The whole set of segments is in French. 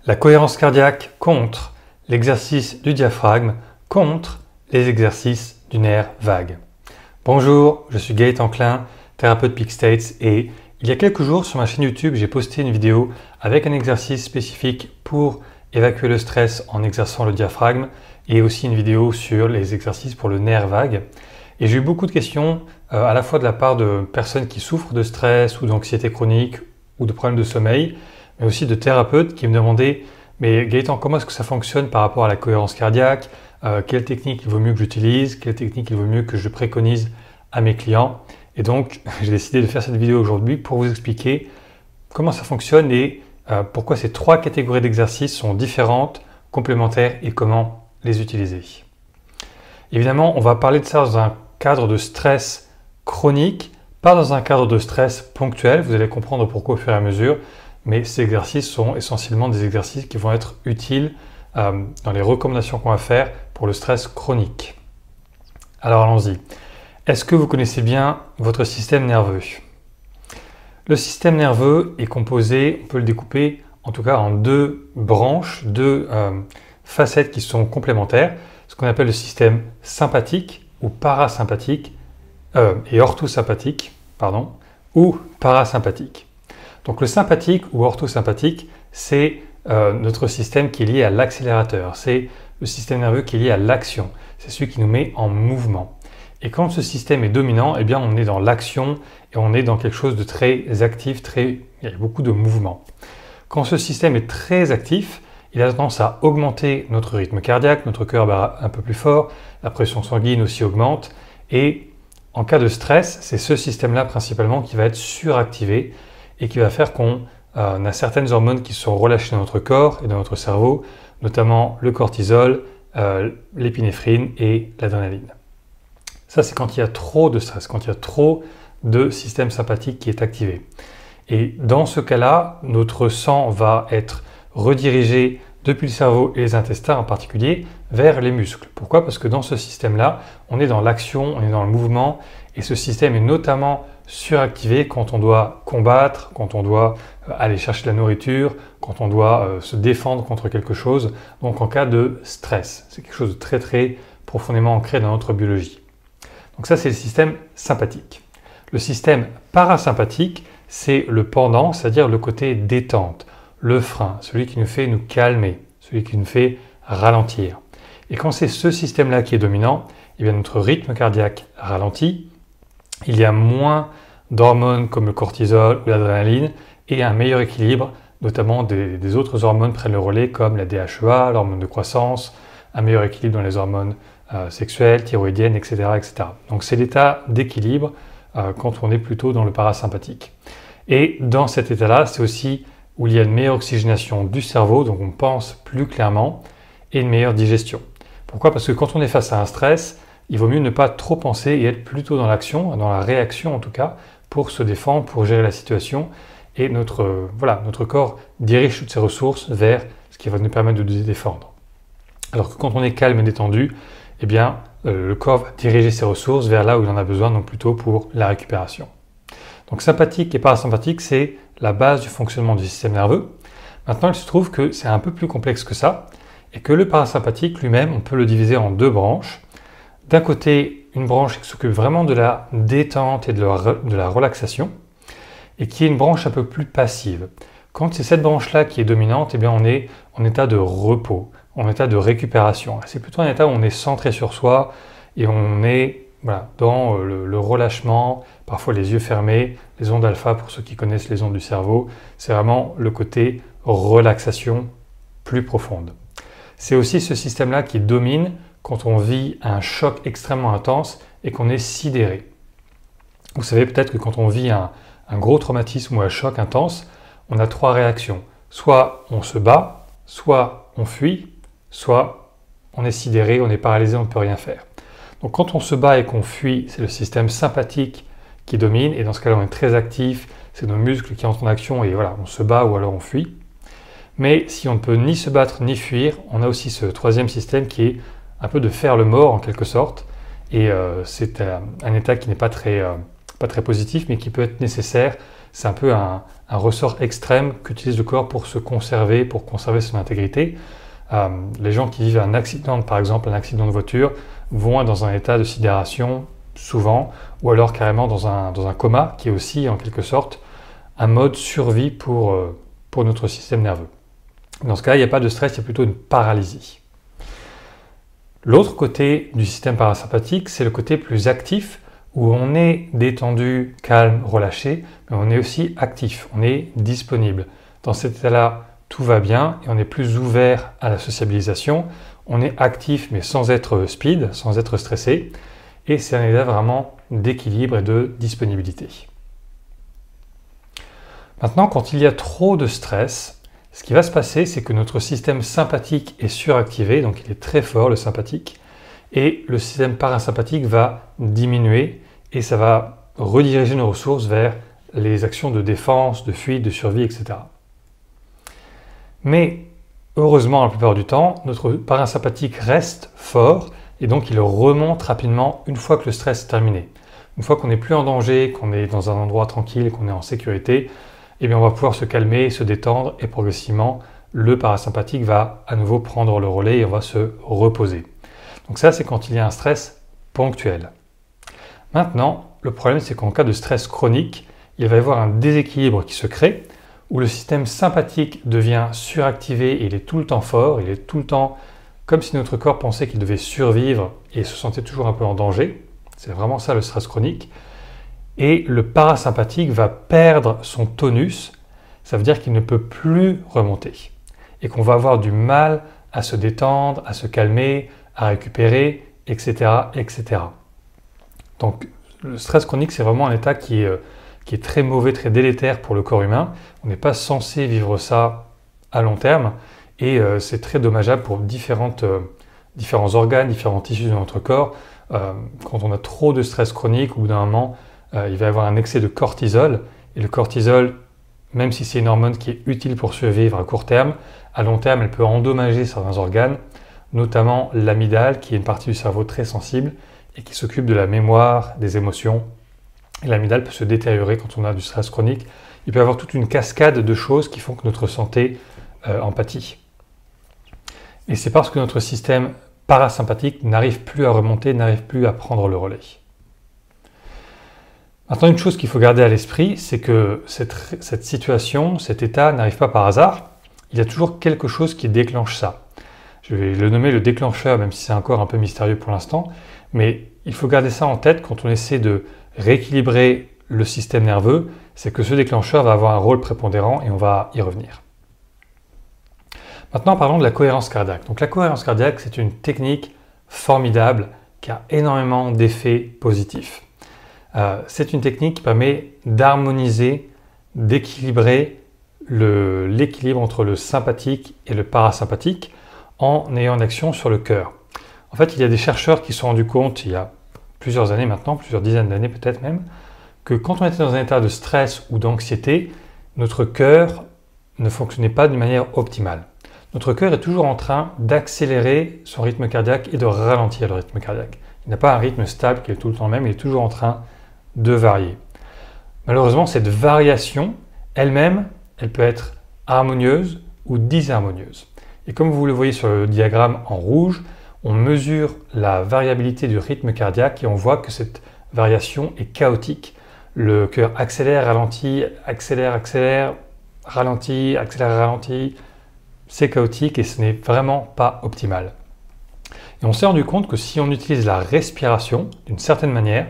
La cohérence cardiaque contre l'exercice du diaphragme contre les exercices du nerf vague. Bonjour, je suis Gaëtan Klein, thérapeute Peak States et il y a quelques jours sur ma chaîne YouTube, j'ai posté une vidéo avec un exercice spécifique pour évacuer le stress en exerçant le diaphragme et aussi une vidéo sur les exercices pour le nerf vague. Et j'ai eu beaucoup de questions à la fois de la part de personnes qui souffrent de stress ou d'anxiété chronique ou de problèmes de sommeil, mais aussi de thérapeutes qui me demandaient « Mais Gaëtan, comment est-ce que ça fonctionne par rapport à la cohérence cardiaque ? Quelle technique il vaut mieux que j'utilise ? Quelle technique il vaut mieux que je préconise à mes clients ?» Et donc, j'ai décidé de faire cette vidéo aujourd'hui pour vous expliquer comment ça fonctionne et pourquoi ces trois catégories d'exercices sont différentes, complémentaires et comment les utiliser. Évidemment, on va parler de ça dans un cadre de stress chronique, pas dans un cadre de stress ponctuel. Vous allez comprendre pourquoi au fur et à mesure. Mais ces exercices sont essentiellement des exercices qui vont être utiles dans les recommandations qu'on va faire pour le stress chronique. Alors allons-y. Est-ce que vous connaissez bien votre système nerveux? Le système nerveux est composé, on peut le découper en tout cas en deux branches, deux facettes qui sont complémentaires. Ce qu'on appelle le système sympathique ou parasympathique et orthosympathique, ou parasympathique. Donc le sympathique ou orthosympathique, c'est notre système qui est lié à l'accélérateur. C'est le système nerveux qui est lié à l'action. C'est celui qui nous met en mouvement. Et quand ce système est dominant, eh bien on est dans l'action et on est dans quelque chose de très actif, il y a beaucoup de mouvement. Quand ce système est très actif, il a tendance à augmenter notre rythme cardiaque, notre cœur bat un peu plus fort, la pression sanguine aussi augmente. Et en cas de stress, c'est ce système-là principalement qui va être suractivé et qui va faire qu'on a certaines hormones qui sont relâchées dans notre corps et dans notre cerveau, notamment le cortisol, l'épinéphrine et l'adrénaline. Ça, c'est quand il y a trop de stress, quand il y a trop de système sympathique qui est activé. Et dans ce cas-là, notre sang va être redirigé depuis le cerveau et les intestins en particulier vers les muscles. Pourquoi? Parce que dans ce système-là, on est dans l'action, on est dans le mouvement et ce système est notamment suractivé quand on doit combattre, quand on doit aller chercher de la nourriture, quand on doit se défendre contre quelque chose, donc en cas de stress. C'est quelque chose de très profondément ancré dans notre biologie. Donc ça, c'est le système sympathique. Le système parasympathique, c'est le pendant, c'est-à-dire le côté détente, le frein, celui qui nous fait nous calmer, celui qui nous fait ralentir. Et quand c'est ce système-là qui est dominant, eh bien notre rythme cardiaque ralentit, il y a moins d'hormones comme le cortisol ou l'adrénaline et un meilleur équilibre, notamment des autres hormones prennent le relais comme la DHEA, l'hormone de croissance, un meilleur équilibre dans les hormones sexuelles, thyroïdiennes, etc. Donc c'est l'état d'équilibre quand on est plutôt dans le parasympathique. Et dans cet état-là, c'est aussi où il y a une meilleure oxygénation du cerveau, donc on pense plus clairement, et une meilleure digestion. Pourquoi? Parce que quand on est face à un stress, il vaut mieux ne pas trop penser et être plutôt dans l'action, dans la réaction en tout cas, pour se défendre, pour gérer la situation. Et notre corps dirige toutes ses ressources vers ce qui va nous permettre de nous défendre. Alors que quand on est calme et détendu, eh bien, le corps va diriger ses ressources vers là où il en a besoin, donc plutôt pour la récupération. Donc sympathique et parasympathique, c'est la base du fonctionnement du système nerveux. Maintenant, il se trouve que c'est un peu plus complexe que ça et que le parasympathique lui-même, on peut le diviser en deux branches. D'un côté, une branche qui s'occupe vraiment de la détente et de la relaxation et qui est une branche un peu plus passive. Quand c'est cette branche-là qui est dominante, eh bien on est en état de repos, en état de récupération. C'est plutôt un état où on est centré sur soi et on est dans le relâchement, parfois les yeux fermés, les ondes alpha pour ceux qui connaissent les ondes du cerveau. C'est vraiment le côté relaxation plus profonde. C'est aussi ce système-là qui domine quand on vit un choc extrêmement intense et qu'on est sidéré. Vous savez peut-être que quand on vit un gros traumatisme ou un choc intense, on a trois réactions. Soit on se bat, soit on fuit, soit on est sidéré, on est paralysé, on ne peut rien faire. Donc quand on se bat et qu'on fuit, c'est le système sympathique qui domine et dans ce cas-là on est très actif, c'est nos muscles qui entrent en action et voilà, on se bat ou alors on fuit. Mais si on ne peut ni se battre ni fuir, on a aussi ce troisième système qui est un peu de faire le mort en quelque sorte et c'est un état qui n'est pas très positif mais qui peut être nécessaire. C'est un peu un un ressort extrême qu'utilise le corps pour se conserver, pour conserver son intégrité. Les gens qui vivent un accident, par exemple un accident de voiture, vont être dans un état de sidération souvent, ou alors carrément dans un coma, qui est aussi en quelque sorte un mode survie pour notre système nerveux. Dans ce cas, il n'y a pas de stress, il y a plutôt une paralysie. L'autre côté du système parasympathique, c'est le côté plus actif, où on est détendu, calme, relâché, mais on est aussi actif, on est disponible. Dans cet état-là, tout va bien et on est plus ouvert à la sociabilisation. On est actif, mais sans être speed, sans être stressé. Et c'est un état vraiment d'équilibre et de disponibilité. Maintenant, quand il y a trop de stress, ce qui va se passer, c'est que notre système sympathique est suractivé, donc il est très fort, le sympathique, et le système parasympathique va diminuer et ça va rediriger nos ressources vers les actions de défense, de fuite, de survie, etc. Mais heureusement, la plupart du temps, notre parasympathique reste fort et donc il remonte rapidement une fois que le stress est terminé. Une fois qu'on n'est plus en danger, qu'on est dans un endroit tranquille, qu'on est en sécurité, eh bien on va pouvoir se calmer, se détendre et progressivement, le parasympathique va à nouveau prendre le relais et on va se reposer. Donc ça, c'est quand il y a un stress ponctuel. Maintenant, le problème, c'est qu'en cas de stress chronique, il va y avoir un déséquilibre qui se crée, où le système sympathique devient suractivé et il est tout le temps fort, il est tout le temps comme si notre corps pensait qu'il devait survivre et se sentait toujours un peu en danger. C'est vraiment ça le stress chronique. Et le parasympathique va perdre son tonus, ça veut dire qu'il ne peut plus remonter et qu'on va avoir du mal à se détendre, à se calmer, à récupérer, etc., etc. Donc le stress chronique, c'est vraiment un état qui est très mauvais, très délétère pour le corps humain. On n'est pas censé vivre ça à long terme et c'est très dommageable pour différents organes, différents tissus de notre corps. Quand on a trop de stress chronique, au bout d'un moment, il va y avoir un excès de cortisol. Et le cortisol, même si c'est une hormone qui est utile pour survivre à court terme, à long terme, elle peut endommager certains organes, notamment l'amygdale, qui est une partie du cerveau très sensible et qui s'occupe de la mémoire, des émotions. Et l'amygdale peut se détériorer quand on a du stress chronique. Il peut y avoir toute une cascade de choses qui font que notre santé en pâtit. Et c'est parce que notre système parasympathique n'arrive plus à remonter, n'arrive plus à prendre le relais. Maintenant, une chose qu'il faut garder à l'esprit, c'est que cette situation, cet état n'arrive pas par hasard. Il y a toujours quelque chose qui déclenche ça. Je vais le nommer le déclencheur, même si c'est encore un peu mystérieux pour l'instant. Mais il faut garder ça en tête quand on essaie de rééquilibrer le système nerveux, c'est que ce déclencheur va avoir un rôle prépondérant et on va y revenir. Maintenant, parlons de la cohérence cardiaque. Donc la cohérence cardiaque, c'est une technique formidable qui a énormément d'effets positifs. C'est une technique qui permet d'harmoniser, d'équilibrer l'équilibre entre le sympathique et le parasympathique en ayant une action sur le cœur. En fait, il y a des chercheurs qui se sont rendus compte, il y a plusieurs années maintenant, plusieurs dizaines d'années peut-être même, que quand on était dans un état de stress ou d'anxiété, notre cœur ne fonctionnait pas d'une manière optimale. Notre cœur est toujours en train d'accélérer son rythme cardiaque et de ralentir le rythme cardiaque. Il n'a pas un rythme stable qui est tout le temps le même, il est toujours en train de varier. Malheureusement, cette variation, elle-même, elle peut être harmonieuse ou disharmonieuse. Et comme vous le voyez sur le diagramme en rouge, on mesure la variabilité du rythme cardiaque et on voit que cette variation est chaotique. Le cœur accélère, ralentit, accélère, accélère, ralentit, accélère, ralentit. C'est chaotique et ce n'est vraiment pas optimal. Et on s'est rendu compte que si on utilise la respiration d'une certaine manière,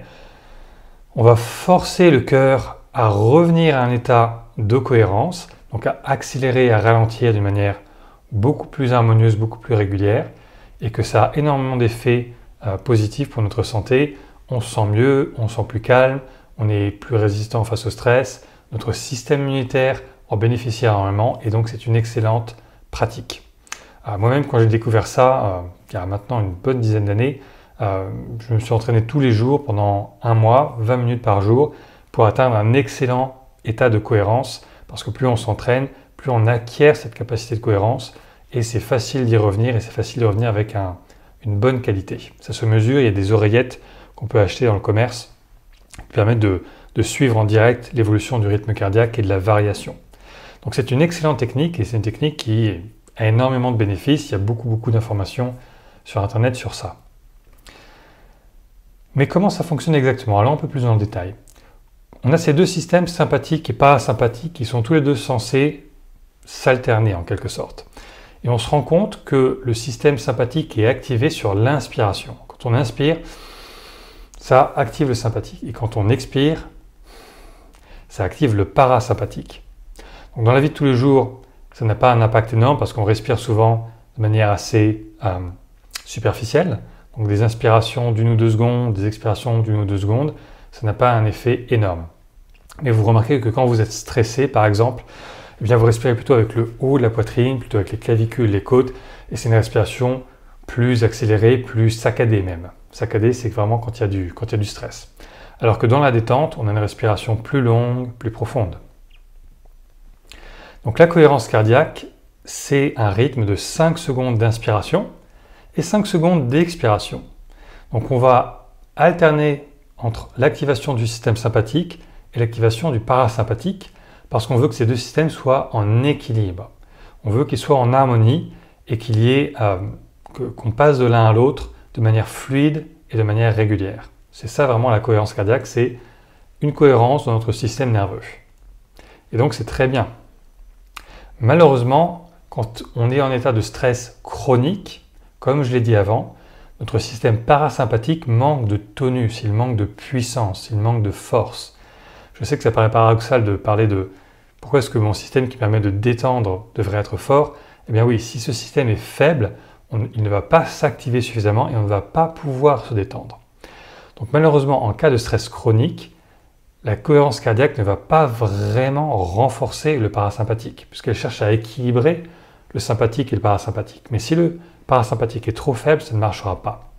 on va forcer le cœur à revenir à un état de cohérence, donc à accélérer et à ralentir d'une manière beaucoup plus harmonieuse, beaucoup plus régulière, et que ça a énormément d'effets positifs pour notre santé. On se sent mieux, on se sent plus calme, on est plus résistant face au stress, notre système immunitaire en bénéficie énormément, et donc c'est une excellente pratique. Moi-même, quand j'ai découvert ça, il y a maintenant une bonne dizaine d'années, je me suis entraîné tous les jours pendant un mois, 20 minutes par jour, pour atteindre un excellent état de cohérence, parce que plus on s'entraîne, plus on acquiert cette capacité de cohérence, et c'est facile d'y revenir, et c'est facile de revenir avec une bonne qualité. Ça se mesure, il y a des oreillettes qu'on peut acheter dans le commerce, qui permettent de de suivre en direct l'évolution du rythme cardiaque et de la variation. Donc c'est une excellente technique et c'est une technique qui a énormément de bénéfices. Il y a beaucoup d'informations sur Internet sur ça. Mais comment ça fonctionne exactement? Allons un peu plus dans le détail. On a ces deux systèmes sympathiques et parasympathiques qui sont tous les deux censés s'alterner en quelque sorte. Et on se rend compte que le système sympathique est activé sur l'inspiration. Quand on inspire, ça active le sympathique. Et quand on expire, ça active le parasympathique. Donc dans la vie de tous les jours, ça n'a pas un impact énorme parce qu'on respire souvent de manière assez superficielle. Donc des inspirations d'1 ou 2 secondes, des expirations d'1 ou 2 secondes, ça n'a pas un effet énorme. Mais vous remarquez que quand vous êtes stressé, par exemple, eh bien vous respirez plutôt avec le haut de la poitrine, plutôt avec les clavicules, les côtes, et c'est une respiration plus accélérée, plus saccadée même. Saccadée, c'est vraiment quand il y a du stress. Alors que dans la détente, on a une respiration plus longue, plus profonde. Donc la cohérence cardiaque, c'est un rythme de 5 secondes d'inspiration et 5 secondes d'expiration. Donc on va alterner entre l'activation du système sympathique et l'activation du parasympathique parce qu'on veut que ces deux systèmes soient en équilibre. On veut qu'ils soient en harmonie et qu'il y ait qu'on passe de l'un à l'autre de manière fluide et de manière régulière. C'est ça vraiment la cohérence cardiaque, c'est une cohérence dans notre système nerveux. Et donc c'est très bien. Malheureusement, quand on est en état de stress chronique, comme je l'ai dit avant, notre système parasympathique manque de tonus, il manque de puissance, il manque de force. Je sais que ça paraît paradoxal de parler de pourquoi est-ce que mon système qui permet de détendre devrait être fort. Eh bien oui, si ce système est faible, il ne va pas s'activer suffisamment et on ne va pas pouvoir se détendre. Donc malheureusement, en cas de stress chronique, la cohérence cardiaque ne va pas vraiment renforcer le parasympathique, puisqu'elle cherche à équilibrer le sympathique et le parasympathique. Mais si le parasympathique est trop faible, ça ne marchera pas.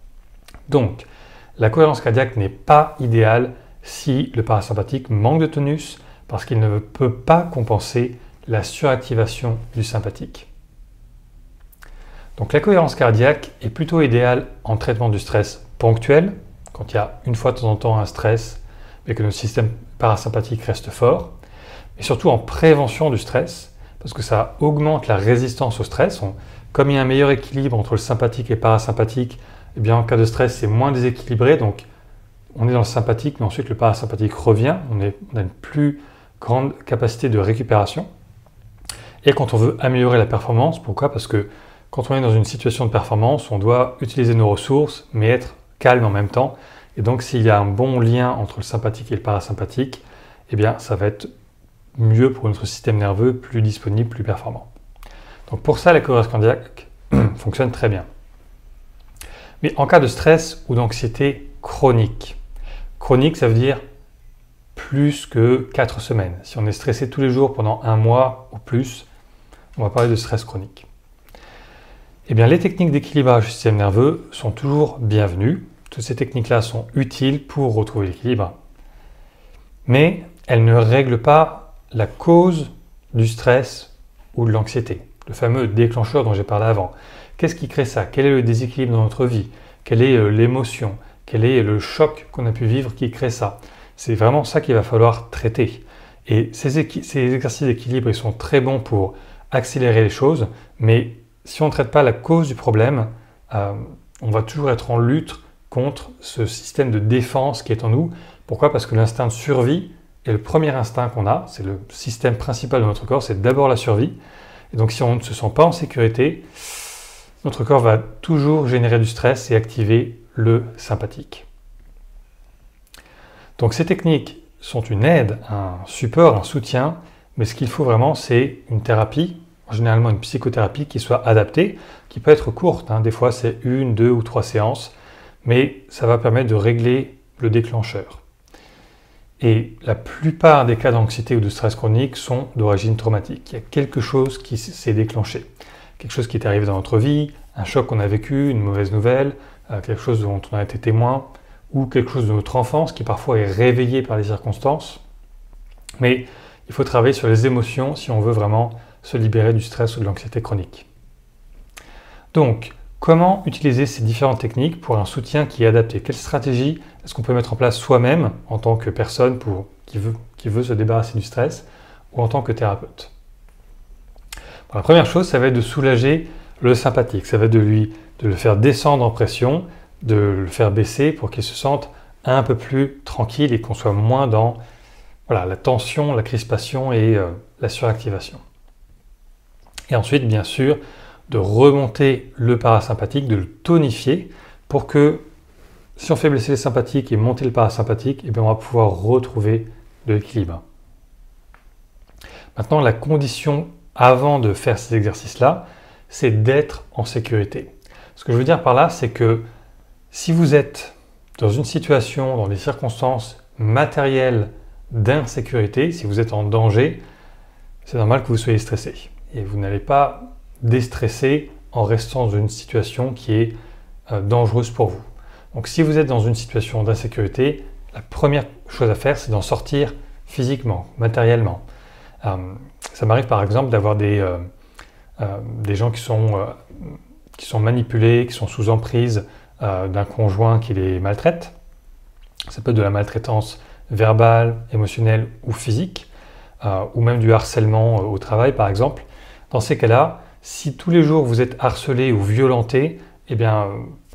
Donc, la cohérence cardiaque n'est pas idéale si le parasympathique manque de tonus, parce qu'il ne peut pas compenser la suractivation du sympathique. Donc la cohérence cardiaque est plutôt idéale en traitement du stress ponctuel, quand il y a une fois de temps en temps un stress, mais que notre système parasympathique reste fort, et surtout en prévention du stress, parce que ça augmente la résistance au stress. Comme il y a un meilleur équilibre entre le sympathique et le parasympathique, eh bien en cas de stress, c'est moins déséquilibré, donc on est dans le sympathique, mais ensuite le parasympathique revient, on a une plus grande capacité de récupération. Et quand on veut améliorer la performance, pourquoi? Parce que quand on est dans une situation de performance, on doit utiliser nos ressources, mais être calme en même temps. Et donc s'il y a un bon lien entre le sympathique et le parasympathique, eh bien ça va être mieux pour notre système nerveux, plus disponible, plus performant. Donc pour ça, la cohérence cardiaque fonctionne très bien. Mais en cas de stress ou d'anxiété chronique, chronique ça veut dire plus que 4 semaines. Si on est stressé tous les jours pendant 1 mois ou plus, on va parler de stress chronique. Eh bien les techniques d'équilibrage du système nerveux sont toujours bienvenues. Toutes ces techniques-là sont utiles pour retrouver l'équilibre. Mais elles ne règlent pas la cause du stress ou de l'anxiété, le fameux déclencheur dont j'ai parlé avant. Qu'est-ce qui crée ça? Quel est le déséquilibre dans notre vie? Quelle est l'émotion? Quel est le choc qu'on a pu vivre qui crée ça? C'est vraiment ça qu'il va falloir traiter. Et ces exercices d'équilibre, ils sont très bons pour accélérer les choses, mais si on ne traite pas la cause du problème, on va toujours être en lutte contre ce système de défense qui est en nous. Pourquoi? Parce que l'instinct de survie est le premier instinct qu'on a, c'est le système principal de notre corps, c'est d'abord la survie. Et donc si on ne se sent pas en sécurité, notre corps va toujours générer du stress et activer le sympathique. Donc ces techniques sont une aide, un support, un soutien, mais ce qu'il faut vraiment, c'est une thérapie, généralement une psychothérapie qui soit adaptée, qui peut être courte, des fois c'est 1, 2 ou 3 séances, mais ça va permettre de régler le déclencheur. Et la plupart des cas d'anxiété ou de stress chronique sont d'origine traumatique. Il y a quelque chose qui s'est déclenché, quelque chose qui est arrivé dans notre vie, un choc qu'on a vécu, une mauvaise nouvelle, quelque chose dont on a été témoin, ou quelque chose de notre enfance qui parfois est réveillé par les circonstances. Mais il faut travailler sur les émotions si on veut vraiment se libérer du stress ou de l'anxiété chronique. Donc, comment utiliser ces différentes techniques pour un soutien qui est adapté? Quelle stratégie est-ce qu'on peut mettre en place soi-même en tant que personne qui veut se débarrasser du stress ou en tant que thérapeute. Bon, la première chose, ça va être de soulager le sympathique, ça va être de le faire descendre en pression, de le faire baisser pour qu'il se sente un peu plus tranquille et qu'on soit moins dans la tension, la crispation et la suractivation. Et ensuite, bien sûr, de remonter le parasympathique, de le tonifier pour que si on fait baisser le sympathique et monter le parasympathique, eh bien on va pouvoir retrouver de l'équilibre. Maintenant, la condition avant de faire ces exercices-là, c'est d'être en sécurité. Ce que je veux dire par là, c'est que si vous êtes dans une situation, dans des circonstances matérielles d'insécurité, si vous êtes en danger, c'est normal que vous soyez stressé. Et vous n'allez pas déstresser en restant dans une situation qui est dangereuse pour vous. Donc si vous êtes dans une situation d'insécurité, la première chose à faire, c'est d'en sortir physiquement, matériellement. Ça m'arrive par exemple d'avoir des gens qui sont manipulés, qui sont sous emprise d'un conjoint qui les maltraite. Ça peut être de la maltraitance verbale, émotionnelle ou physique, ou même du harcèlement au travail par exemple. Dans ces cas-là, si tous les jours vous êtes harcelé ou violenté, eh bien,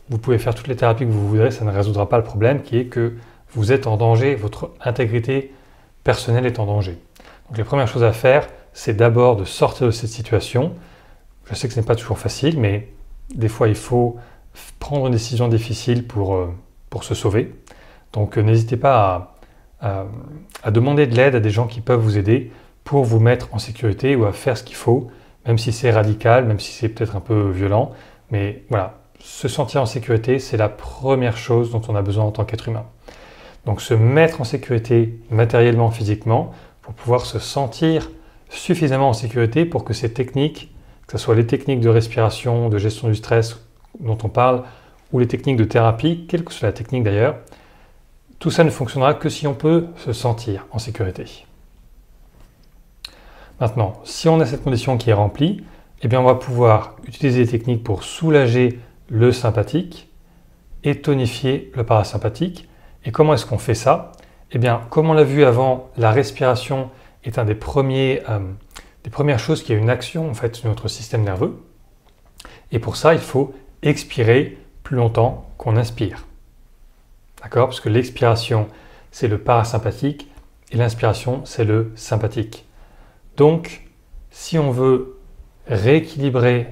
vous pouvez faire toutes les thérapies que vous voudrez, ça ne résoudra pas le problème qui est que vous êtes en danger, votre intégrité personnelle est en danger. Donc les premières choses à faire, c'est d'abord de sortir de cette situation. Je sais que ce n'est pas toujours facile, mais des fois il faut prendre une décision difficile pour se sauver. Donc n'hésitez pas à demander de l'aide à des gens qui peuvent vous aider pour vous mettre en sécurité ou à faire ce qu'il faut, même si c'est radical, même si c'est peut-être un peu violent. Mais voilà, se sentir en sécurité, c'est la première chose dont on a besoin en tant qu'être humain. Donc se mettre en sécurité matériellement, physiquement, pour pouvoir se sentir suffisamment en sécurité pour que ces techniques, que ce soit les techniques de respiration, de gestion du stress dont on parle, ou les techniques de thérapie, quelle que soit la technique d'ailleurs, tout ça ne fonctionnera que si on peut se sentir en sécurité. Maintenant, si on a cette condition qui est remplie, eh bien on va pouvoir utiliser des techniques pour soulager le sympathique et tonifier le parasympathique. Et comment est-ce qu'on fait ça? Eh bien, comme on l'a vu avant, la respiration est un des premières choses qui a une action en fait sur notre système nerveux. Et pour ça, il faut expirer plus longtemps qu'on inspire. D'accord? Parce que l'expiration, c'est le parasympathique et l'inspiration, c'est le sympathique. Donc, si on veut rééquilibrer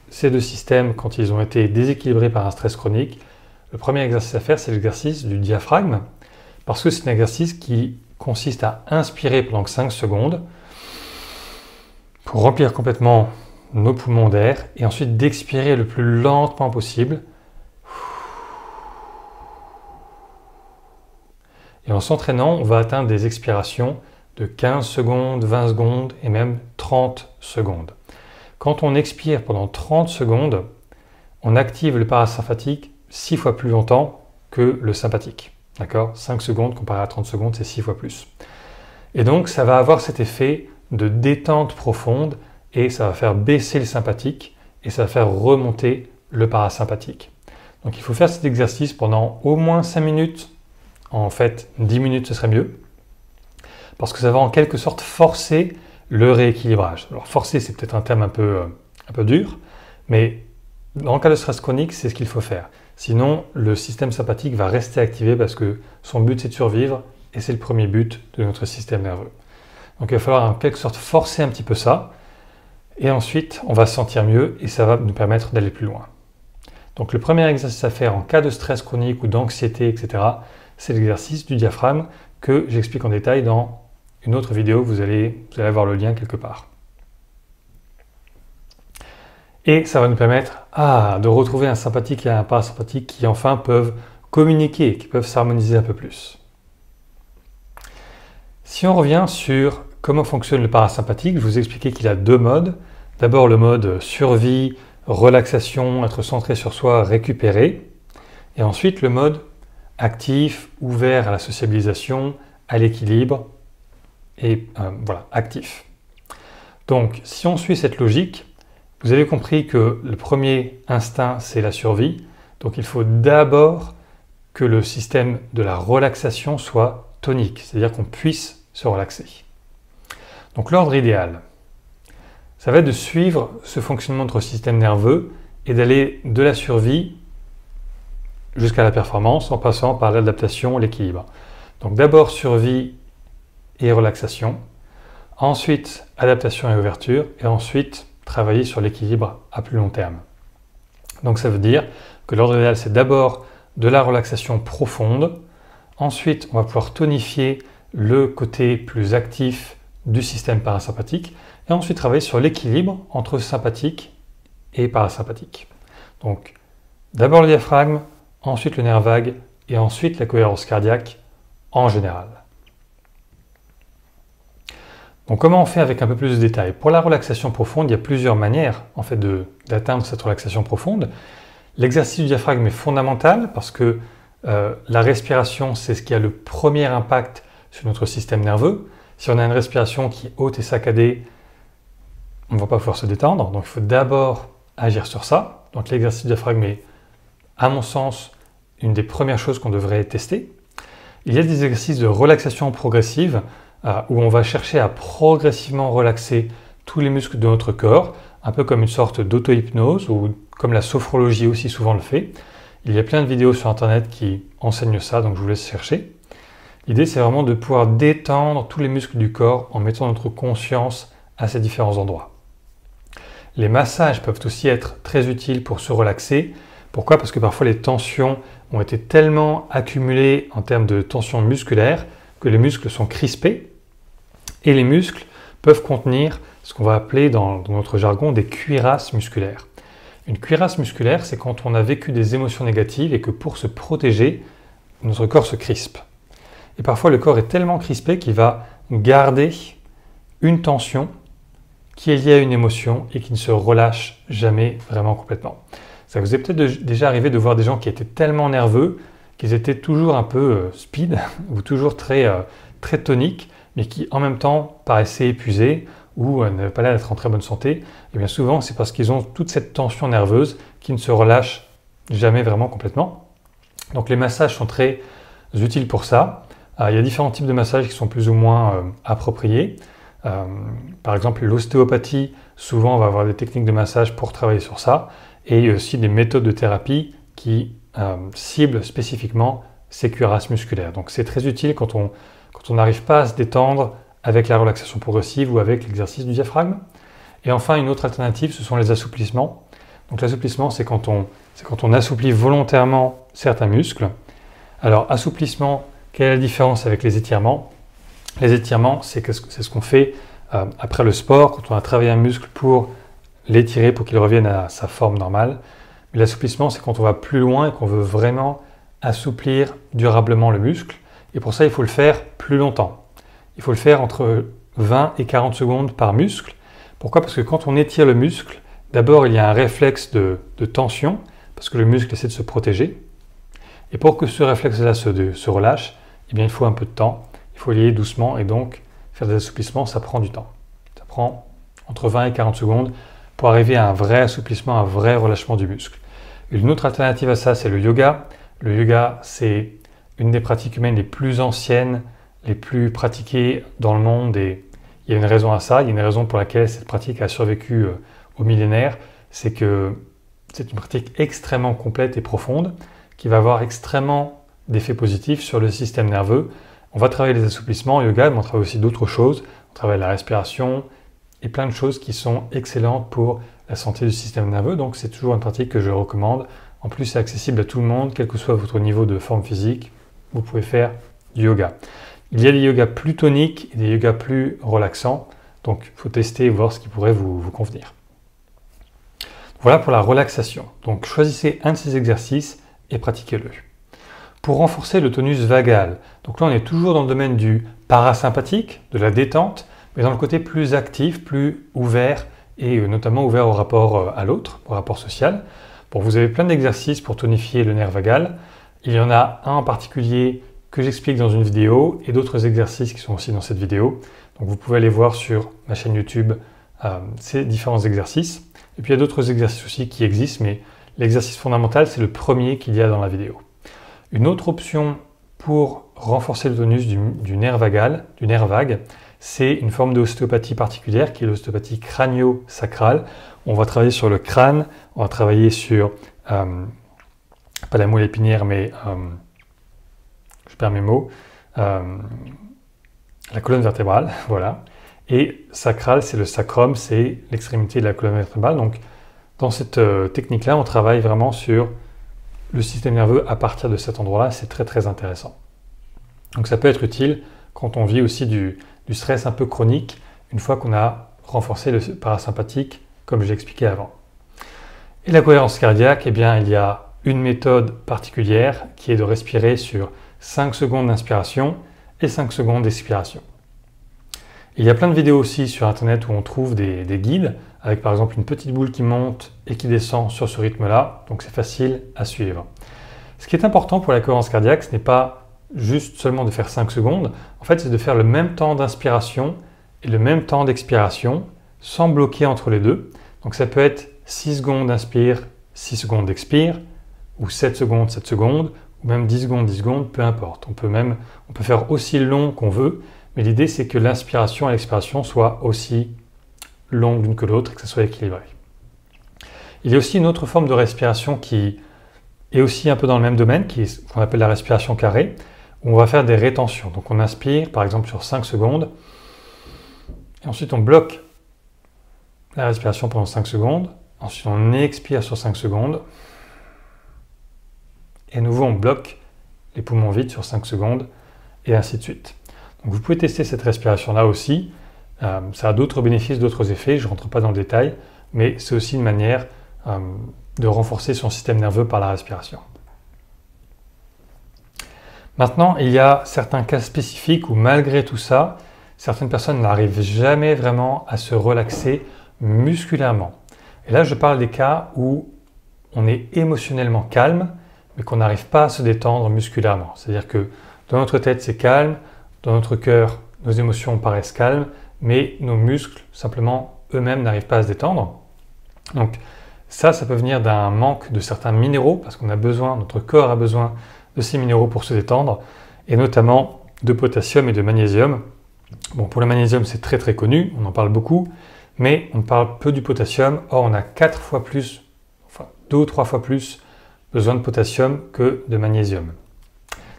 ces deux systèmes quand ils ont été déséquilibrés par un stress chronique, le premier exercice à faire, c'est l'exercice du diaphragme, parce que c'est un exercice qui consiste à inspirer pendant 5 secondes pour remplir complètement nos poumons d'air et ensuite d'expirer le plus lentement possible. Et en s'entraînant, on va atteindre des expirations de 15 secondes, 20 secondes et même 30 secondes. Quand on expire pendant 30 secondes, on active le parasympathique 6 fois plus longtemps que le sympathique. D'accord? 5 secondes comparé à 30 secondes, c'est 6 fois plus. Et donc, ça va avoir cet effet de détente profonde et ça va faire baisser le sympathique et ça va faire remonter le parasympathique. Donc, il faut faire cet exercice pendant au moins 5 minutes. En fait, 10 minutes, ce serait mieux. Parce que ça va en quelque sorte forcer le rééquilibrage. Alors, forcer, c'est peut-être un terme un peu dur, mais dans le cas de stress chronique, c'est ce qu'il faut faire. Sinon, le système sympathique va rester activé parce que son but, c'est de survivre et c'est le premier but de notre système nerveux. Donc, il va falloir en quelque sorte forcer un petit peu ça et ensuite, on va se sentir mieux et ça va nous permettre d'aller plus loin. Donc, le premier exercice à faire en cas de stress chronique ou d'anxiété, etc., c'est l'exercice du diaphragme que j'explique en détail dans une autre vidéo. Vous allez avoir le lien quelque part. Et ça va nous permettre de retrouver un sympathique et un parasympathique qui enfin peuvent communiquer, qui peuvent s'harmoniser un peu plus. Si on revient sur comment fonctionne le parasympathique, je vous ai expliqué qu'il y a deux modes. D'abord le mode survie, relaxation, être centré sur soi, récupérer. Et ensuite le mode actif, ouvert à la sociabilisation, à l'équilibre et voilà, actif. Donc si on suit cette logique, vous avez compris que le premier instinct, c'est la survie. Donc il faut d'abord que le système de la relaxation soit tonique, c'est-à-dire qu'on puisse se relaxer. Donc l'ordre idéal, ça va être de suivre ce fonctionnement de notre système nerveux et d'aller de la survie jusqu'à la performance en passant par l'adaptation, l'équilibre. Donc d'abord survie et relaxation, ensuite adaptation et ouverture, et ensuite travailler sur l'équilibre à plus long terme. Donc ça veut dire que l'ordre idéal, c'est d'abord de la relaxation profonde, ensuite on va pouvoir tonifier le côté plus actif du système parasympathique, et ensuite travailler sur l'équilibre entre sympathique et parasympathique. Donc d'abord le diaphragme, ensuite le nerf vague, et ensuite la cohérence cardiaque en général. Donc comment on fait avec un peu plus de détails? Pour la relaxation profonde, il y a plusieurs manières en fait d'atteindre cette relaxation profonde. L'exercice du diaphragme est fondamental parce que la respiration, c'est ce qui a le premier impact sur notre système nerveux. Si on a une respiration qui est haute et saccadée, on ne va pas pouvoir se détendre. Donc il faut d'abord agir sur ça. Donc l'exercice du diaphragme est, à mon sens, une des premières choses qu'on devrait tester. Il y a des exercices de relaxation progressive où on va chercher à progressivement relaxer tous les muscles de notre corps, un peu comme une sorte d'auto-hypnose ou comme la sophrologie aussi souvent le fait. Il y a plein de vidéos sur internet qui enseignent ça, donc je vous laisse chercher. L'idée, c'est vraiment de pouvoir détendre tous les muscles du corps en mettant notre conscience à ces différents endroits. Les massages peuvent aussi être très utiles pour se relaxer. Pourquoi? Parce que parfois les tensions ont été tellement accumulées en termes de tension musculaire que les muscles sont crispés et les muscles peuvent contenir ce qu'on va appeler dans notre jargon des cuirasses musculaires. Une cuirasse musculaire, c'est quand on a vécu des émotions négatives et que pour se protéger, notre corps se crispe. Et parfois le corps est tellement crispé qu'il va garder une tension qui est liée à une émotion et qui ne se relâche jamais vraiment complètement. Ça vous est peut-être déjà arrivé de voir des gens qui étaient tellement nerveux qu'ils étaient toujours un peu speed ou toujours très toniques, mais qui en même temps paraissaient épuisés ou n'avaient pas l'air d'être en très bonne santé. Et bien souvent, c'est parce qu'ils ont toute cette tension nerveuse qui ne se relâche jamais vraiment complètement. Donc les massages sont très utiles pour ça. Il y a différents types de massages qui sont plus ou moins appropriés. Par exemple, l'ostéopathie, souvent on va avoir des techniques de massage pour travailler sur ça. Et il y a aussi des méthodes de thérapie qui ciblent spécifiquement ces cuirasses musculaires. Donc c'est très utile quand on n'arrive pas à se détendre avec la relaxation progressive ou avec l'exercice du diaphragme. Et enfin, une autre alternative, ce sont les assouplissements. Donc l'assouplissement, c'est quand on assouplit volontairement certains muscles. Alors assouplissement, quelle est la différence avec les étirements? Les étirements, c'est ce qu'on fait après le sport, quand on a travaillé un muscle pour l'étirer pour qu'il revienne à sa forme normale. Mais l'assouplissement, c'est quand on va plus loin et qu'on veut vraiment assouplir durablement le muscle. Et pour ça, il faut le faire plus longtemps. Il faut le faire entre 20 et 40 secondes par muscle. Pourquoi? Parce que quand on étire le muscle, d'abord, il y a un réflexe de tension, parce que le muscle essaie de se protéger. Et pour que ce réflexe-là se relâche, eh bien, il faut un peu de temps. Il faut y aller doucement et donc faire des assouplissements, ça prend du temps. Ça prend entre 20 et 40 secondes pour arriver à un vrai assouplissement, un vrai relâchement du muscle. Une autre alternative à ça, c'est le yoga. Le yoga, c'est une des pratiques humaines les plus anciennes, les plus pratiquées dans le monde et il y a une raison à ça. Il y a une raison pour laquelle cette pratique a survécu au millénaire, c'est que c'est une pratique extrêmement complète et profonde qui va avoir extrêmement d'effets positifs sur le système nerveux. On va travailler les assouplissements en yoga, mais on travaille aussi d'autres choses. On travaille la respiration et plein de choses qui sont excellentes pour la santé du système nerveux. Donc c'est toujours une pratique que je recommande. En plus, c'est accessible à tout le monde, quel que soit votre niveau de forme physique. Vous pouvez faire du yoga. Il y a des yogas plus toniques et des yogas plus relaxants. Donc il faut tester et voir ce qui pourrait vous convenir. Voilà pour la relaxation. Donc choisissez un de ces exercices et pratiquez-le. Pour renforcer le tonus vagal, donc là on est toujours dans le domaine du parasympathique, de la détente, mais dans le côté plus actif, plus ouvert et notamment ouvert au rapport à l'autre, au rapport social. Bon, vous avez plein d'exercices pour tonifier le nerf vagal. Il y en a un en particulier que j'explique dans une vidéo et d'autres exercices qui sont aussi dans cette vidéo. Donc vous pouvez aller voir sur ma chaîne YouTube ces différents exercices. Et puis il y a d'autres exercices aussi qui existent, mais l'exercice fondamental, c'est le premier qu'il y a dans la vidéo. Une autre option pour renforcer le tonus du nerf vague, c'est une forme d'ostéopathie particulière qui est l'ostéopathie crânio-sacrale. On va travailler sur le crâne, on va travailler sur, pas la moelle épinière, mais, je perds mes mots, la colonne vertébrale, voilà. Et sacral, c'est le sacrum, c'est l'extrémité de la colonne vertébrale. Donc, dans cette technique-là, on travaille vraiment sur le système nerveux à partir de cet endroit-là. C'est très très intéressant. Donc, ça peut être utile quand on vit aussi du stress un peu chronique, une fois qu'on a renforcé le parasympathique, comme j'ai expliqué avant. Et la cohérence cardiaque, eh bien, il y a une méthode particulière qui est de respirer sur 5 secondes d'inspiration et 5 secondes d'expiration. Il y a plein de vidéos aussi sur internet où on trouve des guides avec par exemple une petite boule qui monte et qui descend sur ce rythme-là, donc c'est facile à suivre. Ce qui est important pour la cohérence cardiaque, ce n'est pas juste seulement de faire 5 secondes, en fait c'est de faire le même temps d'inspiration et le même temps d'expiration sans bloquer entre les deux. Donc ça peut être 6 secondes d'inspire, 6 secondes d'expire, ou 7 secondes, 7 secondes, ou même 10 secondes, 10 secondes, peu importe. On peut faire aussi long qu'on veut, mais l'idée c'est que l'inspiration et l'expiration soient aussi longues l'une que l'autre et que ça soit équilibré. Il y a aussi une autre forme de respiration qui est aussi un peu dans le même domaine, qu'on appelle la respiration carrée, où on va faire des rétentions. Donc on inspire par exemple sur 5 secondes, et ensuite on bloque la respiration pendant 5 secondes, ensuite on expire sur 5 secondes, et à nouveau on bloque les poumons vides sur 5 secondes, et ainsi de suite. Donc vous pouvez tester cette respiration-là aussi, ça a d'autres bénéfices, d'autres effets, je ne rentre pas dans le détail, mais c'est aussi une manière de renforcer son système nerveux par la respiration. Maintenant, il y a certains cas spécifiques où malgré tout ça, certaines personnes n'arrivent jamais vraiment à se relaxer musculairement. Et là, je parle des cas où on est émotionnellement calme, mais qu'on n'arrive pas à se détendre musculairement. C'est-à-dire que dans notre tête, c'est calme, dans notre cœur, nos émotions paraissent calmes, mais nos muscles, simplement, eux-mêmes n'arrivent pas à se détendre. Donc ça peut venir d'un manque de certains minéraux, parce qu'on a besoin, notre corps a besoin de ces minéraux pour se détendre, et notamment de potassium et de magnésium. Bon, pour le magnésium, c'est très très connu, on en parle beaucoup, mais on parle peu du potassium. Or, on a 4 fois plus, enfin 2 ou 3 fois plus besoin de potassium que de magnésium.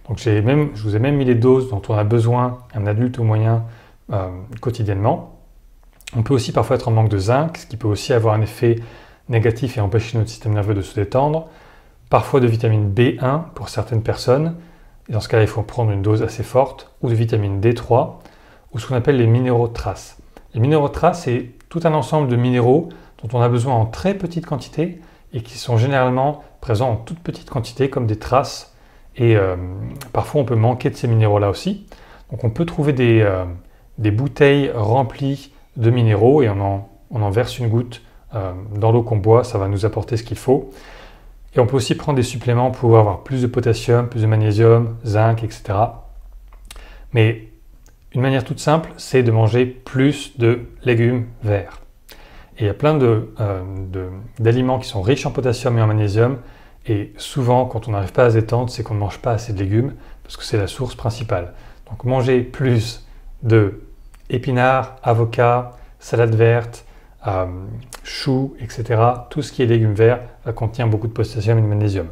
Donc je vous ai même mis les doses dont on a besoin, un adulte ou moyen, quotidiennement. On peut aussi parfois être en manque de zinc, ce qui peut aussi avoir un effet négatif et empêcher notre système nerveux de se détendre. Parfois de vitamine B1 pour certaines personnes, et dans ce cas-là il faut prendre une dose assez forte, ou de vitamine D3, ou ce qu'on appelle les minéraux de trace. Les minéraux de trace, c'est tout un ensemble de minéraux dont on a besoin en très petite quantité et qui sont généralement présents en toute petite quantité comme des traces, et parfois on peut manquer de ces minéraux-là aussi. Donc on peut trouver des bouteilles remplies de minéraux et on en verse une goutte dans l'eau qu'on boit, ça va nous apporter ce qu'il faut. Et on peut aussi prendre des suppléments pour avoir plus de potassium, plus de magnésium, zinc, etc. Mais une manière toute simple, c'est de manger plus de légumes verts. Et il y a plein d'aliments qui sont riches en potassium et en magnésium. Et souvent, quand on n'arrive pas à se détendre, c'est qu'on ne mange pas assez de légumes, parce que c'est la source principale. Donc manger plus de épinards, avocats, salade verte, choux, etc. Tout ce qui est légumes verts contient beaucoup de potassium et de magnésium.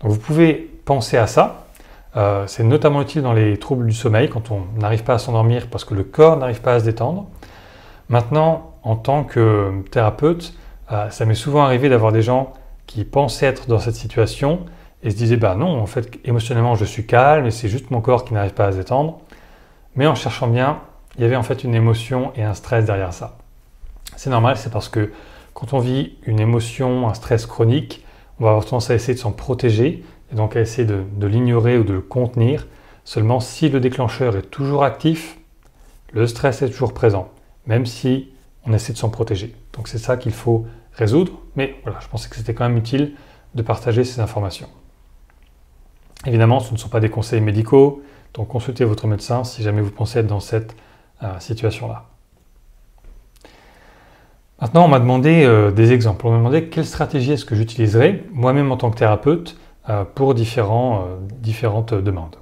Donc vous pouvez penser à ça. C'est notamment utile dans les troubles du sommeil, quand on n'arrive pas à s'endormir parce que le corps n'arrive pas à se détendre. Maintenant, en tant que thérapeute, ça m'est souvent arrivé d'avoir des gens qui pensaient être dans cette situation et se disaient « bah non, en fait, émotionnellement, je suis calme et c'est juste mon corps qui n'arrive pas à se détendre ». Mais en cherchant bien, il y avait en fait une émotion et un stress derrière ça. C'est normal, c'est parce que quand on vit une émotion, un stress chronique, on va avoir tendance à essayer de s'en protéger et donc à essayer de l'ignorer ou de le contenir. Seulement, si le déclencheur est toujours actif, le stress est toujours présent, même si on essaie de s'en protéger. Donc c'est ça qu'il faut résoudre, mais voilà, je pensais que c'était quand même utile de partager ces informations. Évidemment, ce ne sont pas des conseils médicaux, donc consultez votre médecin si jamais vous pensez être dans cette situation-là. Maintenant, on m'a demandé des exemples. On m'a demandé quelle stratégie est-ce que j'utiliserais moi-même en tant que thérapeute pour différentes demandes.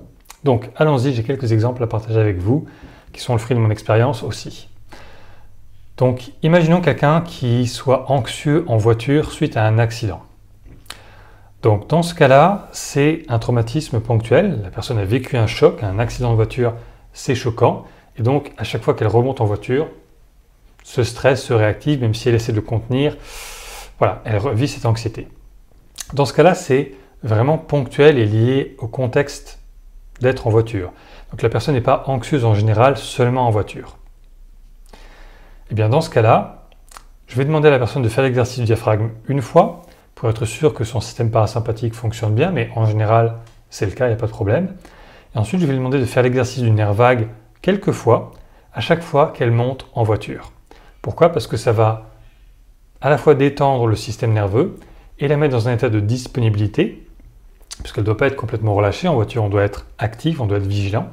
Donc allons-y, j'ai quelques exemples à partager avec vous qui sont le fruit de mon expérience aussi. Donc imaginons quelqu'un qui soit anxieux en voiture suite à un accident. Donc dans ce cas-là, c'est un traumatisme ponctuel. La personne a vécu un choc, un accident de voiture, c'est choquant. Et donc à chaque fois qu'elle remonte en voiture, ce stress se réactive, même si elle essaie de le contenir. Voilà, elle vit cette anxiété. Dans ce cas-là, c'est vraiment ponctuel et lié au contexte d'être en voiture. Donc la personne n'est pas anxieuse en général, seulement en voiture. Et bien dans ce cas-là, je vais demander à la personne de faire l'exercice du diaphragme une fois pour être sûr que son système parasympathique fonctionne bien, mais en général c'est le cas, il n'y a pas de problème. Et ensuite je vais lui demander de faire l'exercice du nerf vague quelques fois, à chaque fois qu'elle monte en voiture. Pourquoi? Parce que ça va à la fois détendre le système nerveux et la mettre dans un état de disponibilité, puisqu'elle ne doit pas être complètement relâchée. En voiture, on doit être actif, on doit être vigilant.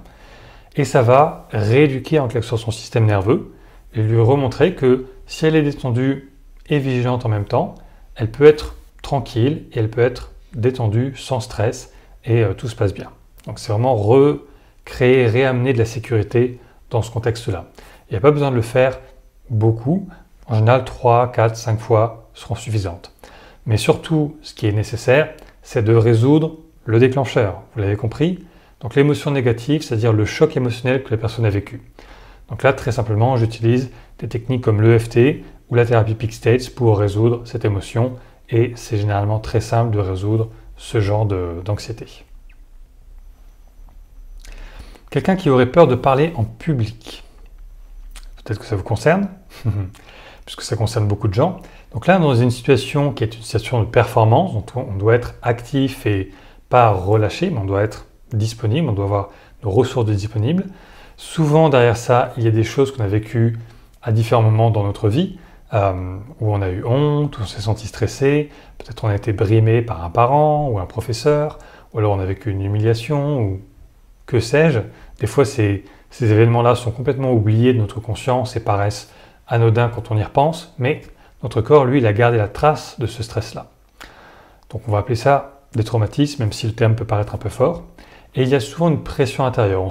Et ça va rééduquer en quelque sorte son système nerveux et lui remontrer que si elle est détendue et vigilante en même temps, elle peut être tranquille et elle peut être détendue sans stress et tout se passe bien. Donc c'est vraiment recréer, réamener de la sécurité dans ce contexte-là. Il n'y a pas besoin de le faire beaucoup. En général, 3, 4, 5 fois seront suffisantes. Mais surtout, ce qui est nécessaire, c'est de résoudre le déclencheur. Vous l'avez compris? Donc l'émotion négative, c'est-à-dire le choc émotionnel que la personne a vécu. Donc là, très simplement, j'utilise des techniques comme l'EFT ou la thérapie Peak States pour résoudre cette émotion. Et c'est généralement très simple de résoudre ce genre d'anxiété. Quelqu'un qui aurait peur de parler en public. Peut-être que ça vous concerne, puisque ça concerne beaucoup de gens. Donc là, dans une situation qui est une situation de performance, donc on doit être actif et pas relâché, mais on doit être disponible, on doit avoir nos ressources disponibles. Souvent, derrière ça, il y a des choses qu'on a vécues à différents moments dans notre vie, où on a eu honte, où on s'est senti stressé, peut-être on a été brimé par un parent ou un professeur, ou alors on a vécu une humiliation, ou que sais-je. Des fois, ces événements-là sont complètement oubliés de notre conscience et paraissent anodins quand on y repense, mais notre corps, lui, il a gardé la trace de ce stress-là. Donc on va appeler ça des traumatismes, même si le terme peut paraître un peu fort. Et il y a souvent une pression intérieure. On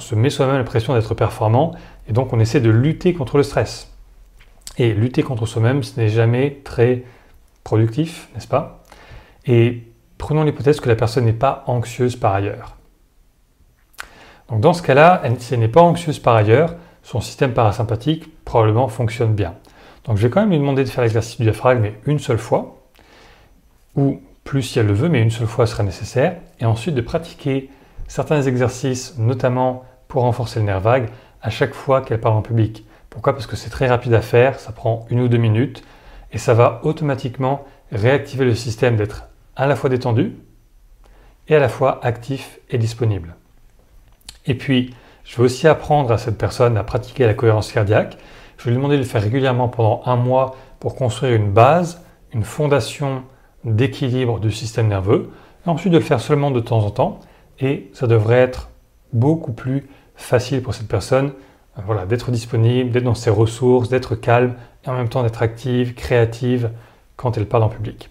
se met soi-même la pression d'être performant, et donc on essaie de lutter contre le stress. Et lutter contre soi-même, ce n'est jamais très productif, n'est-ce pas? Et prenons l'hypothèse que la personne n'est pas anxieuse par ailleurs. Donc dans ce cas-là, si elle n'est pas anxieuse par ailleurs, son système parasympathique probablement fonctionne bien. Donc je vais quand même lui demander de faire l'exercice du diaphragme mais une seule fois, ou plus si elle le veut, mais une seule fois sera nécessaire, et ensuite de pratiquer certains exercices, notamment pour renforcer le nerf vague, à chaque fois qu'elle parle en public. Pourquoi? Parce que c'est très rapide à faire, ça prend 1 ou 2 minutes, et ça va automatiquement réactiver le système d'être à la fois détendu et à la fois actif et disponible. Et puis, je vais aussi apprendre à cette personne à pratiquer la cohérence cardiaque. Je vais lui demander de le faire régulièrement pendant 1 mois pour construire une base, une fondation d'équilibre du système nerveux, et ensuite de le faire seulement de temps en temps, et ça devrait être beaucoup plus facile pour cette personne d'être disponible, d'être dans ses ressources, d'être calme, et en même temps d'être active, créative quand elle parle en public.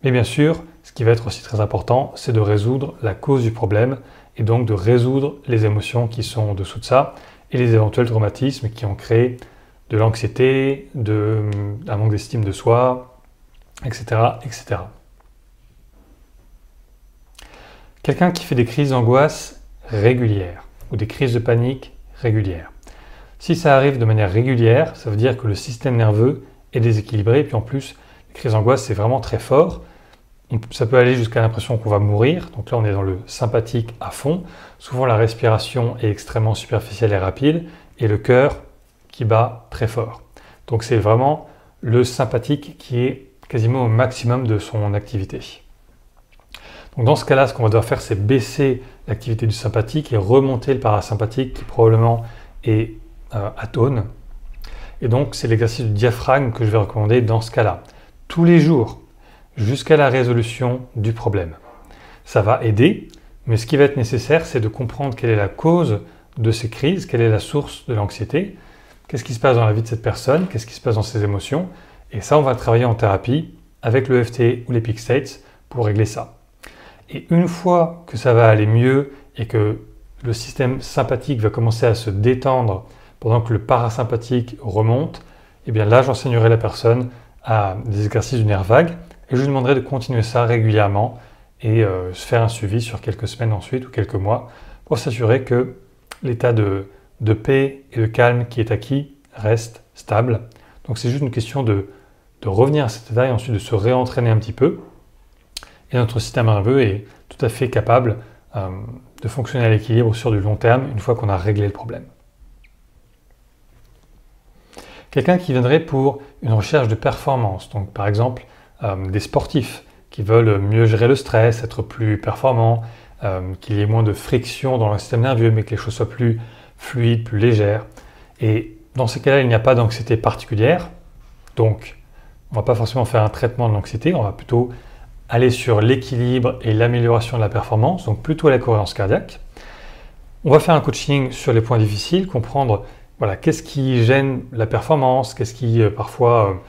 Mais bien sûr, ce qui va être aussi très important, c'est de résoudre la cause du problème, et donc de résoudre les émotions qui sont en dessous de ça, et les éventuels traumatismes qui ont créé de l'anxiété, un manque d'estime de soi, etc., etc. Quelqu'un qui fait des crises d'angoisse régulières ou des crises de panique régulières. Si ça arrive de manière régulière, ça veut dire que le système nerveux est déséquilibré, et puis en plus, les crises d'angoisse, c'est vraiment très fort. Ça peut aller jusqu'à l'impression qu'on va mourir, donc là on est dans le sympathique à fond. Souvent la respiration est extrêmement superficielle et rapide, et le cœur qui bat très fort. Donc c'est vraiment le sympathique qui est quasiment au maximum de son activité. Donc dans ce cas-là, ce qu'on va devoir faire, c'est baisser l'activité du sympathique et remonter le parasympathique qui probablement est atone. Et donc c'est l'exercice du diaphragme que je vais recommander dans ce cas-là. Tous les jours, jusqu'à la résolution du problème. Ça va aider, mais ce qui va être nécessaire, c'est de comprendre quelle est la cause de ces crises, quelle est la source de l'anxiété, qu'est-ce qui se passe dans la vie de cette personne, qu'est-ce qui se passe dans ses émotions, et ça, on va travailler en thérapie avec le l'EFT ou les Peak States pour régler ça. Et une fois que ça va aller mieux et que le système sympathique va commencer à se détendre pendant que le parasympathique remonte, et bien là, j'enseignerai la personne à des exercices du nerf vague et je lui demanderai de continuer ça régulièrement et se faire un suivi sur quelques semaines ensuite ou quelques mois pour s'assurer que l'état de paix et de calme qui est acquis reste stable. Donc c'est juste une question de revenir à cet état et ensuite de se réentraîner un petit peu. Et notre système nerveux est tout à fait capable de fonctionner à l'équilibre sur du long terme une fois qu'on a réglé le problème. Quelqu'un qui viendrait pour une recherche de performance, donc par exemple des sportifs qui veulent mieux gérer le stress, être plus performants, qu'il y ait moins de friction dans le système nerveux, mais que les choses soient plus fluides, plus légères. Et dans ces cas-là, il n'y a pas d'anxiété particulière, donc on ne va pas forcément faire un traitement de l'anxiété, on va plutôt aller sur l'équilibre et l'amélioration de la performance, donc plutôt à la cohérence cardiaque. On va faire un coaching sur les points difficiles, comprendre voilà, qu'est-ce qui gêne la performance, qu'est-ce qui parfois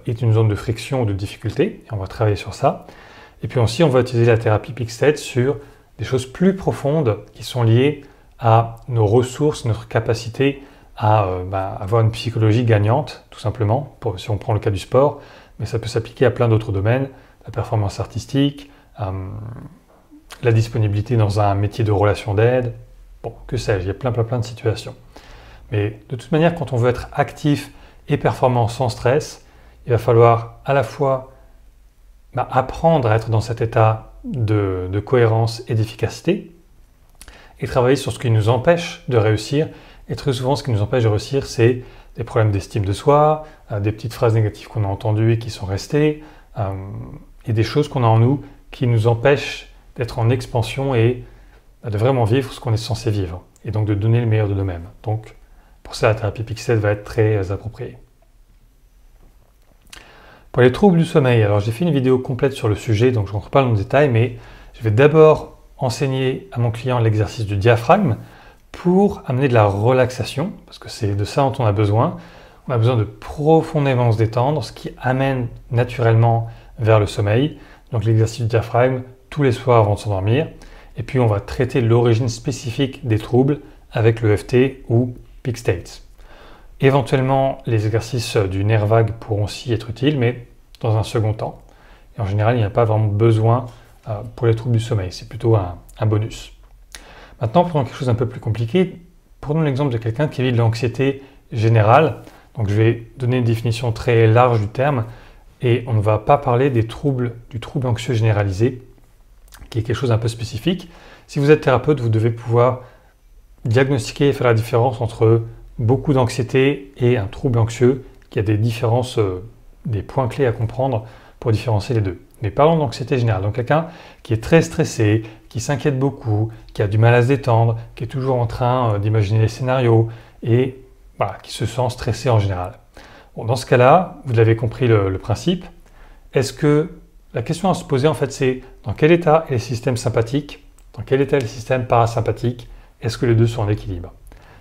est une zone de friction ou de difficulté, et on va travailler sur ça. Et puis aussi, on va utiliser la thérapie Peak State sur des choses plus profondes qui sont liées à nos ressources, notre capacité à avoir une psychologie gagnante, tout simplement, si on prend le cas du sport, mais ça peut s'appliquer à plein d'autres domaines, la performance artistique, la disponibilité dans un métier de relation d'aide, bon, que sais-je, il y a plein de situations. Mais de toute manière, quand on veut être actif et performant sans stress, il va falloir à la fois apprendre à être dans cet état de cohérence et d'efficacité et travailler sur ce qui nous empêche de réussir. Et très souvent, ce qui nous empêche de réussir, c'est des problèmes d'estime de soi, des petites phrases négatives qu'on a entendues et qui sont restées, et des choses qu'on a en nous qui nous empêchent d'être en expansion et de vraiment vivre ce qu'on est censé vivre, et donc de donner le meilleur de nous-mêmes. Donc, pour ça, la thérapie Peak State va être très appropriée. Pour les troubles du sommeil, alors j'ai fait une vidéo complète sur le sujet, donc je ne rentre pas dans le détail, mais je vais d'abord enseigner à mon client l'exercice du diaphragme pour amener de la relaxation, parce que c'est de ça dont on a besoin. On a besoin de profondément se détendre, ce qui amène naturellement vers le sommeil. Donc l'exercice du diaphragme tous les soirs avant de s'endormir. Et puis on va traiter l'origine spécifique des troubles avec le l'EFT ou Peak State. Éventuellement, les exercices du nerf vague pourront aussi être utiles, mais dans un second temps. Et en général, il n'y a pas vraiment besoin pour les troubles du sommeil. C'est plutôt un bonus. Maintenant, prenons quelque chose d'un peu plus compliqué. Prenons l'exemple de quelqu'un qui vit de l'anxiété générale. Donc, je vais donner une définition très large du terme et on ne va pas parler du trouble anxieux généralisé, qui est quelque chose d'un peu spécifique. Si vous êtes thérapeute, vous devez pouvoir diagnostiquer et faire la différence entre beaucoup d'anxiété et un trouble anxieux, qui a des différences, des points clés à comprendre pour différencier les deux. Mais parlons d'anxiété générale. Donc quelqu'un qui est très stressé, qui s'inquiète beaucoup, qui a du mal à se détendre, qui est toujours en train d'imaginer les scénarios et voilà, qui se sent stressé en général. Bon, dans ce cas-là, vous l'avez compris le principe. Est-ce que la question à se poser en fait c'est dans quel état est le système sympathique, dans quel état est le système parasympathique, est-ce que les deux sont en équilibre?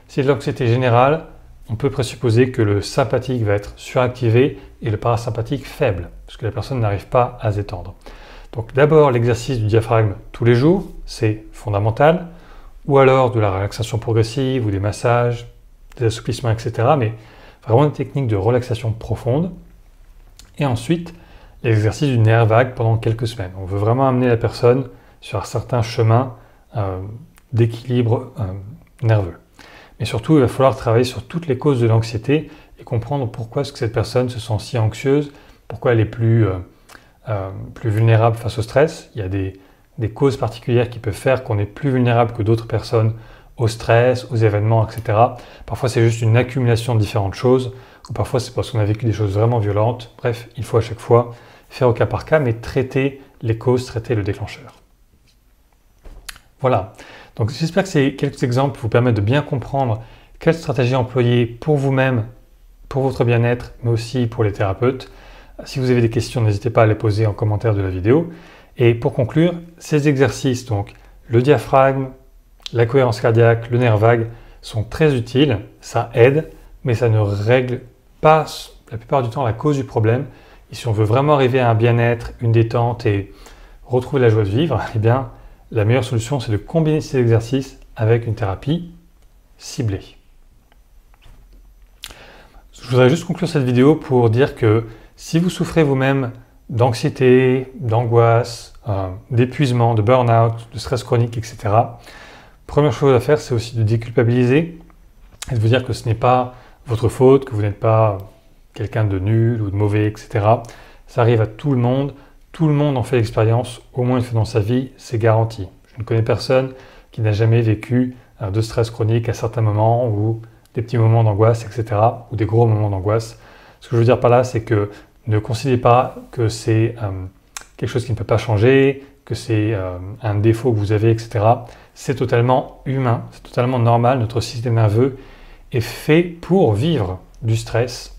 Si c'est de l'anxiété générale, on peut présupposer que le sympathique va être suractivé et le parasympathique faible, parce que la personne n'arrive pas à se détendre. Donc d'abord l'exercice du diaphragme tous les jours, c'est fondamental, ou alors de la relaxation progressive ou des massages, des assouplissements, etc. Mais vraiment une technique de relaxation profonde. Et ensuite, l'exercice du nerf vague pendant quelques semaines. On veut vraiment amener la personne sur un certain chemin d'équilibre nerveux. Mais surtout, il va falloir travailler sur toutes les causes de l'anxiété et comprendre pourquoi est-ce que cette personne se sent si anxieuse, pourquoi elle est plus vulnérable face au stress. Il y a des causes particulières qui peuvent faire qu'on est plus vulnérable que d'autres personnes au stress, aux événements, etc. Parfois, c'est juste une accumulation de différentes choses, ou parfois, c'est parce qu'on a vécu des choses vraiment violentes. Bref, il faut à chaque fois faire au cas par cas, mais traiter les causes, traiter le déclencheur. Voilà. Donc, j'espère que ces quelques exemples vous permettent de bien comprendre quelle stratégie employer pour vous-même, pour votre bien-être, mais aussi pour les thérapeutes. Si vous avez des questions, n'hésitez pas à les poser en commentaire de la vidéo. Et pour conclure, ces exercices, donc le diaphragme, la cohérence cardiaque, le nerf vague, sont très utiles, ça aide, mais ça ne règle pas la plupart du temps la cause du problème. Et si on veut vraiment arriver à un bien-être, une détente et retrouver la joie de vivre, eh bien, la meilleure solution, c'est de combiner ces exercices avec une thérapie ciblée. Je voudrais juste conclure cette vidéo pour dire que si vous souffrez vous-même d'anxiété, d'angoisse, d'épuisement, de burn-out, de stress chronique, etc., première chose à faire, c'est aussi de déculpabiliser et de vous dire que ce n'est pas votre faute, que vous n'êtes pas quelqu'un de nul ou de mauvais, etc. Ça arrive à tout le monde en fait l'expérience, au moins une fois dans sa vie, c'est garanti. Je ne connais personne qui n'a jamais vécu de stress chronique à certains moments ou des petits moments d'angoisse, etc. ou des gros moments d'angoisse. Ce que je veux dire par là, c'est que ne considérez pas que c'est quelque chose qui ne peut pas changer, que c'est un défaut que vous avez, etc. C'est totalement humain, c'est totalement normal. Notre système nerveux est fait pour vivre du stress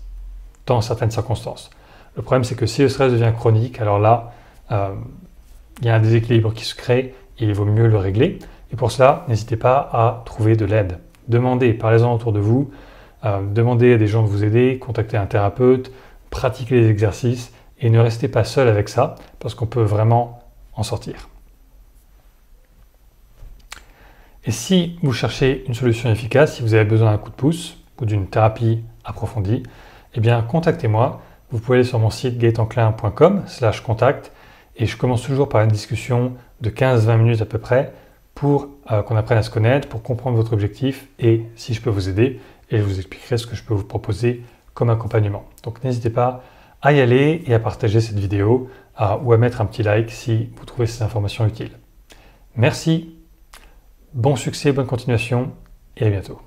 dans certaines circonstances. Le problème, c'est que si le stress devient chronique, alors là, il y a un déséquilibre qui se crée et il vaut mieux le régler. Et pour cela, n'hésitez pas à trouver de l'aide. Demandez, parlez-en autour de vous, demandez à des gens de vous aider, contactez un thérapeute, pratiquez les exercices et ne restez pas seul avec ça parce qu'on peut vraiment en sortir. Et si vous cherchez une solution efficace, si vous avez besoin d'un coup de pouce ou d'une thérapie approfondie, eh bien contactez-moi. Vous pouvez aller sur mon site gaëtanclin.com/contact et je commence toujours par une discussion de 15-20 minutes à peu près pour qu'on apprenne à se connaître, pour comprendre votre objectif et si je peux vous aider, et je vous expliquerai ce que je peux vous proposer comme accompagnement. Donc n'hésitez pas à y aller et à partager cette vidéo ou à mettre un petit like si vous trouvez ces informations utiles. Merci, bon succès, bonne continuation et à bientôt.